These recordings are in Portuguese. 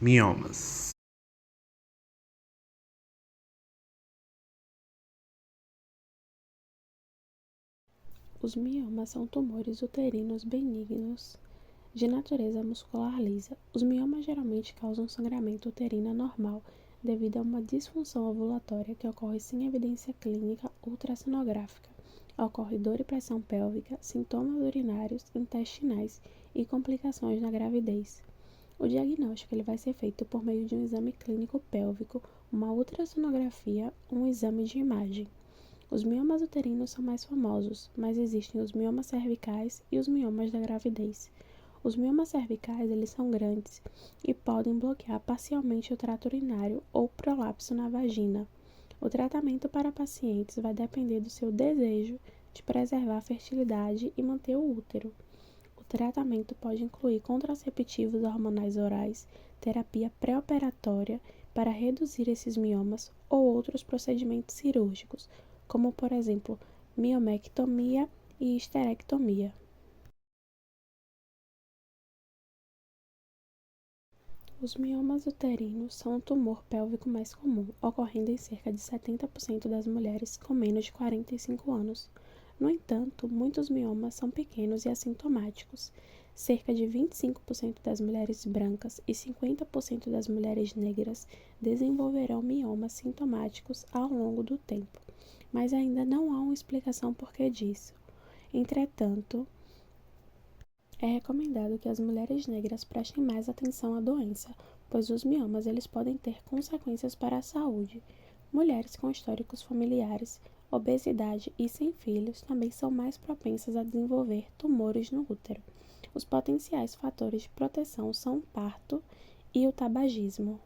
Miomas. Os miomas são tumores uterinos benignos de natureza muscular lisa. Os miomas geralmente causam sangramento uterino anormal devido a uma disfunção ovulatória que ocorre sem evidência clínica ultrassonográfica. Ocorre dor e pressão pélvica, sintomas urinários, intestinais e complicações na gravidez. O diagnóstico ele vai ser feito por meio de um exame clínico pélvico, uma ultrassonografia, um exame de imagem. Os miomas uterinos são mais famosos, mas existem os miomas cervicais e os miomas da gravidez. Os miomas cervicais eles são grandes e podem bloquear parcialmente o trato urinário ou prolapso na vagina. O tratamento para pacientes vai depender do seu desejo de preservar a fertilidade e manter o útero. O tratamento pode incluir contraceptivos hormonais orais, terapia pré-operatória para reduzir esses miomas ou outros procedimentos cirúrgicos, como por exemplo, miomectomia e histerectomia. Os miomas uterinos são o tumor pélvico mais comum, ocorrendo em cerca de 70% das mulheres com menos de 45 anos. No entanto, muitos miomas são pequenos e assintomáticos. Cerca de 25% das mulheres brancas e 50% das mulheres negras desenvolverão miomas sintomáticos ao longo do tempo, mas ainda não há uma explicação por que disso. Entretanto, é recomendado que as mulheres negras prestem mais atenção à doença, pois os miomas eles podem ter consequências para a saúde. Mulheres com históricos familiares, obesidade e sem filhos também são mais propensas a desenvolver tumores no útero. Os potenciais fatores de proteção são o parto e o tabagismo.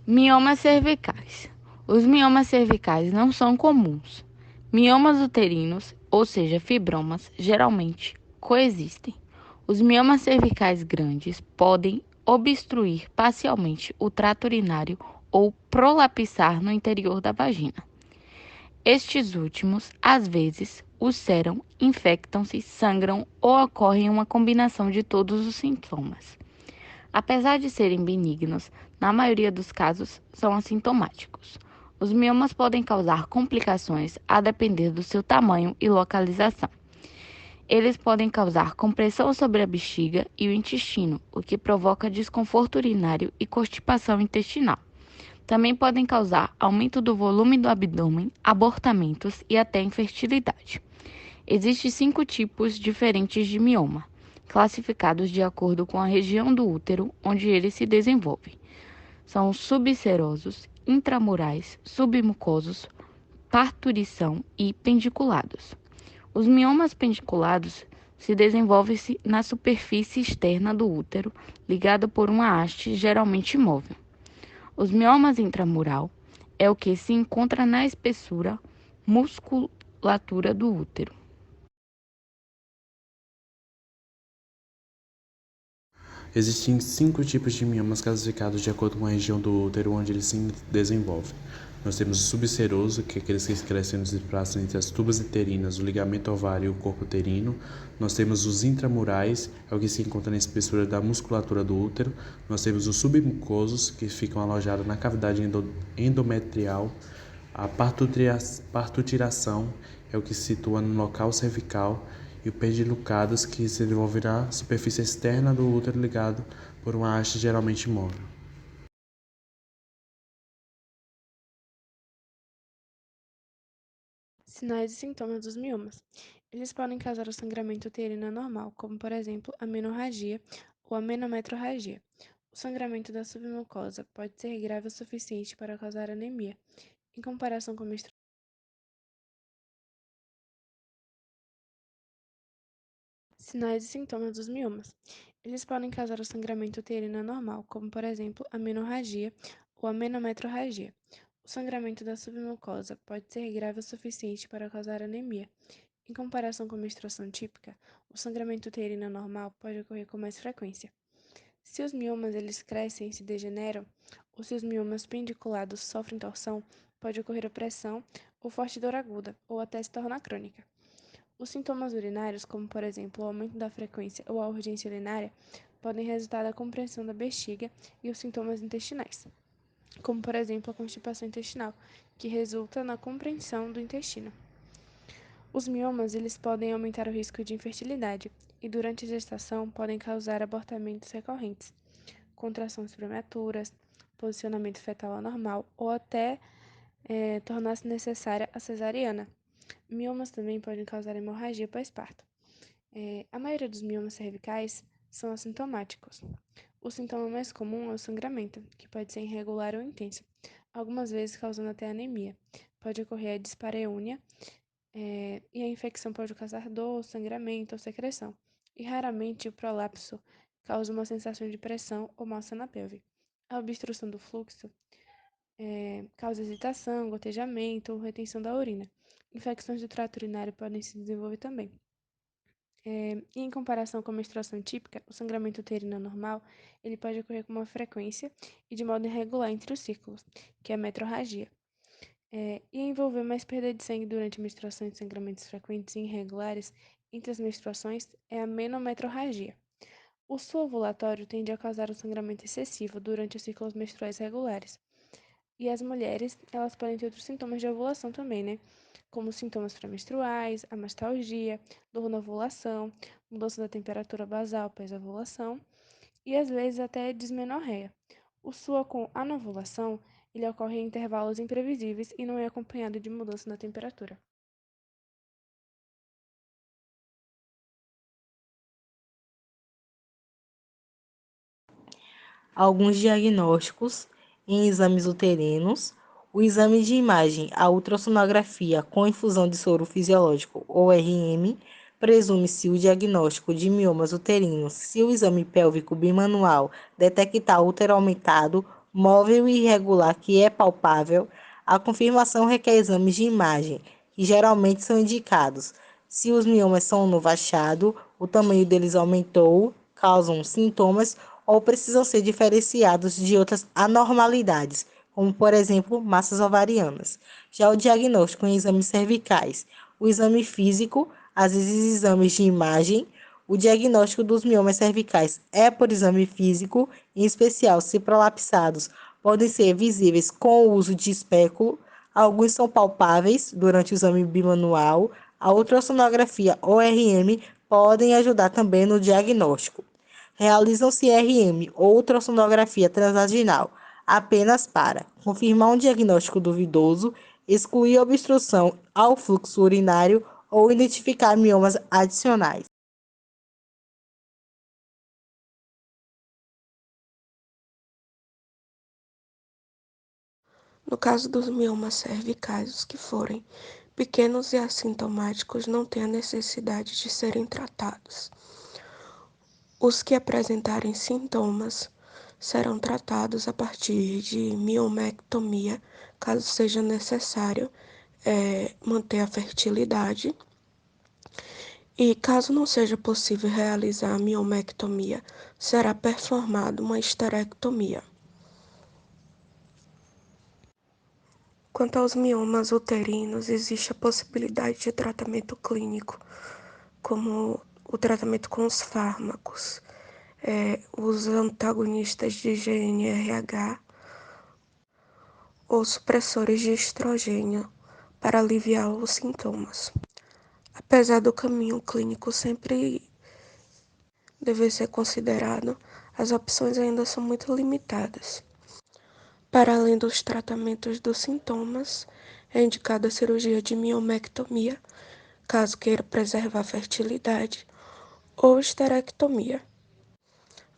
Miomas cervicais. Os miomas cervicais não são comuns. Miomas uterinos, ou seja, fibromas, geralmente coexistem. Os miomas cervicais grandes podem obstruir parcialmente o trato urinário ou prolapsar no interior da vagina. Estes últimos, às vezes, ulceram, infectam-se, sangram ou ocorrem uma combinação de todos os sintomas. Apesar de serem benignos, na maioria dos casos são assintomáticos. Os miomas podem causar complicações a depender do seu tamanho e localização. Eles podem causar compressão sobre a bexiga e o intestino, o que provoca desconforto urinário e constipação intestinal. Também podem causar aumento do volume do abdômen, abortamentos e até infertilidade. Existem 5 tipos diferentes de mioma, classificados de acordo com a região do útero onde ele se desenvolve. São os subserosos, intramurais, submucosos, parturição e pendiculados. Os miomas pendiculados se desenvolvem-se na superfície externa do útero, ligado por uma haste geralmente imóvel. Os miomas intramural é o que se encontra na espessura musculatura do útero. Existem 5 tipos de miomas classificados de acordo com a região do útero onde ele se desenvolve. Nós temos o subseroso, que é aqueles que crescem e se desplaçam entre as tubas uterinas, o ligamento ovário e o corpo uterino. Nós temos os intramurais, é o que se encontra na espessura da musculatura do útero. Nós temos os submucosos, que ficam alojados na cavidade endometrial. A partutiração é o que se situa no local cervical e o pedilucados, que se desenvolve na superfície externa do útero ligado por uma haste geralmente móvel. Sinais e sintomas dos miomas. Eles podem causar o sangramento uterino anormal, como por exemplo a menorragia ou a menometrorragia. O sangramento da submucosa pode ser grave o suficiente para causar anemia, em comparação com menstruação. Sinais e sintomas dos miomas. Eles podem causar o sangramento uterino anormal, como por exemplo a menorragia ou a menometrorragia. O sangramento da submucosa pode ser grave o suficiente para causar anemia. Em comparação com a menstruação típica, o sangramento uterino anormal pode ocorrer com mais frequência. Se os miomas eles crescem e se degeneram, ou se os miomas pendiculados sofrem torção, pode ocorrer opressão ou forte dor aguda, ou até se tornar crônica. Os sintomas urinários, como por exemplo o aumento da frequência ou a urgência urinária, podem resultar da compressão da bexiga e os sintomas intestinais, como por exemplo a constipação intestinal, que resulta na compreensão do intestino. Os miomas eles podem aumentar o risco de infertilidade e durante a gestação podem causar abortamentos recorrentes, contrações prematuras, posicionamento fetal anormal ou até tornar-se necessária a cesariana. Miomas também podem causar hemorragia pós-parto. A maioria dos miomas cervicais são assintomáticos. O sintoma mais comum é o sangramento, que pode ser irregular ou intenso, algumas vezes causando até anemia. Pode ocorrer a dispareunia, e a infecção pode causar dor, sangramento ou secreção. E raramente o prolapso causa uma sensação de pressão ou massa na pelve. A obstrução do fluxo causa hesitação, gotejamento ou retenção da urina. Infecções do trato urinário podem se desenvolver também. E em comparação com a menstruação típica, o sangramento uterino normal ele pode ocorrer com uma frequência e de modo irregular entre os ciclos, que é a metrorragia. E envolver mais perda de sangue durante a menstruação e sangramentos frequentes e irregulares entre as menstruações é a menometrorragia. O suor ovulatório tende a causar um sangramento excessivo durante os ciclos menstruais regulares. E as mulheres, elas podem ter outros sintomas de ovulação também, né? Como sintomas pré-menstruais, amastalgia, dor na ovulação, mudança da temperatura basal após a ovulação e às vezes até dismenorreia. O suor com anovulação, ele ocorre em intervalos imprevisíveis e não é acompanhado de mudança na temperatura. Alguns diagnósticos em exames uterinos, o exame de imagem, a ultrassonografia com infusão de soro fisiológico, ou RM, presume-se o diagnóstico de miomas uterinos se o exame pélvico bimanual detectar útero aumentado, móvel e irregular que é palpável. A confirmação requer exames de imagem, que geralmente são indicados se os miomas são no achado, o tamanho deles aumentou, causam sintomas ou precisam ser diferenciados de outras anormalidades, como, por exemplo, massas ovarianas. Já o diagnóstico em exames cervicais, o exame físico, às vezes exames de imagem, o diagnóstico dos miomas cervicais é por exame físico, em especial se prolapsados podem ser visíveis com o uso de espéculo, alguns são palpáveis durante o exame bimanual, a ultrassonografia ou RM podem ajudar também no diagnóstico. Realizam-se RM ou ultrassonografia transvaginal apenas para confirmar um diagnóstico duvidoso, excluir obstrução ao fluxo urinário ou identificar miomas adicionais. No caso dos miomas cervicais, os que forem pequenos e assintomáticos não têm a necessidade de serem tratados. Os que apresentarem sintomas serão tratados a partir de miomectomia, caso seja necessário manter a fertilidade. E caso não seja possível realizar a miomectomia, será performada uma esterectomia. Quanto aos miomas uterinos, existe a possibilidade de tratamento clínico, como o tratamento com os fármacos, os antagonistas de GNRH ou supressores de estrogênio para aliviar os sintomas. Apesar do caminho clínico sempre dever ser considerado, as opções ainda são muito limitadas. Para além dos tratamentos dos sintomas, é indicada a cirurgia de miomectomia, caso queira preservar a fertilidade, ou esterectomia.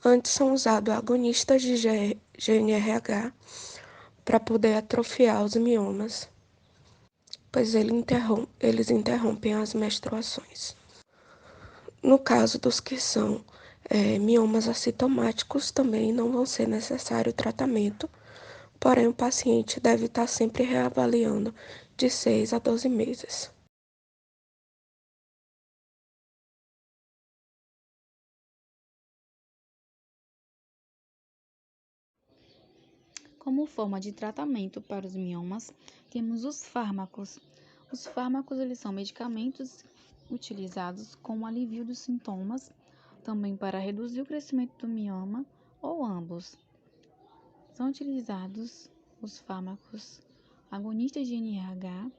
Antes são usados agonistas de GNRH para poder atrofiar os miomas, pois eles interrompem as menstruações. No caso dos que são miomas assintomáticos, também não vão ser necessário tratamento, porém o paciente deve estar sempre reavaliando de 6 a 12 meses. Como forma de tratamento para os miomas, temos os fármacos. Os fármacos eles são medicamentos utilizados como alívio dos sintomas, também para reduzir o crescimento do mioma ou ambos. São utilizados os fármacos agonistas de NRH,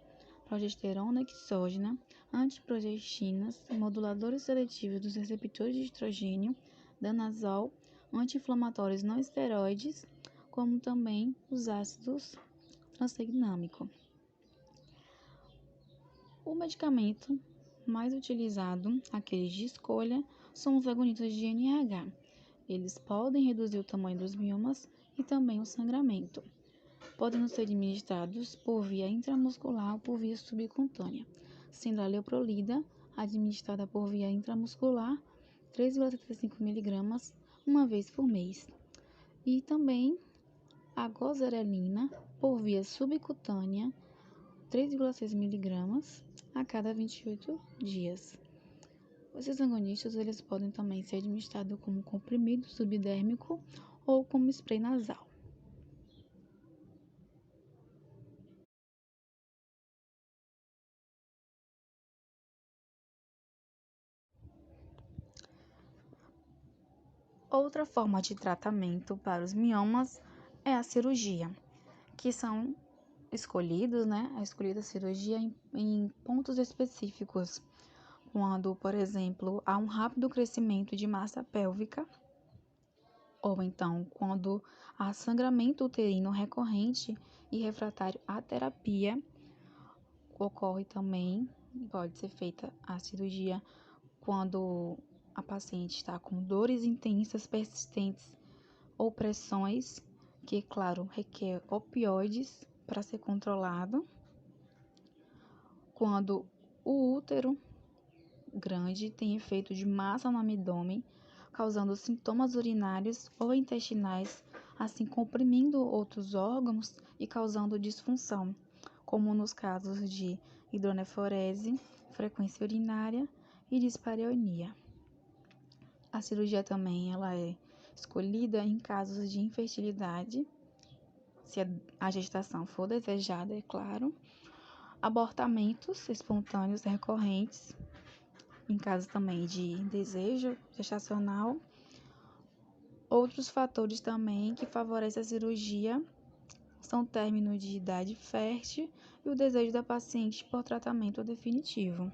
progesterona exógena, antiprogestinas, moduladores seletivos dos receptores de estrogênio, danazol, anti-inflamatórios não esteroides, como também os ácidos tranexâmicos. O medicamento mais utilizado, aqueles de escolha, são os agonistas de NRH. Eles podem reduzir o tamanho dos miomas e também o sangramento. Podem ser administrados por via intramuscular ou por via subcutânea, sendo a leuprolida administrada por via intramuscular 3,75 mg uma vez por mês. E também a gozerelina por via subcutânea 3,6 mg a cada 28 dias. Esses agonistas eles podem também ser administrados como comprimido subdérmico ou como spray nasal. Outra forma de tratamento para os miomas é a cirurgia, que são escolhida a cirurgia em pontos específicos, quando, por exemplo, há um rápido crescimento de massa pélvica, ou então quando há sangramento uterino recorrente e refratário à terapia, ocorre também, pode ser feita a cirurgia quando a paciente está com dores intensas, persistentes ou pressões, que, claro, requer opioides para ser controlado. Quando o útero grande tem efeito de massa no abdômen, causando sintomas urinários ou intestinais, assim comprimindo outros órgãos e causando disfunção, como nos casos de hidroneforese, frequência urinária e dispareunia. A cirurgia também ela é escolhida em casos de infertilidade, se a gestação for desejada, é claro, abortamentos espontâneos recorrentes, em caso também de desejo gestacional. Outros fatores também que favorecem a cirurgia são o término de idade fértil e o desejo da paciente por tratamento definitivo.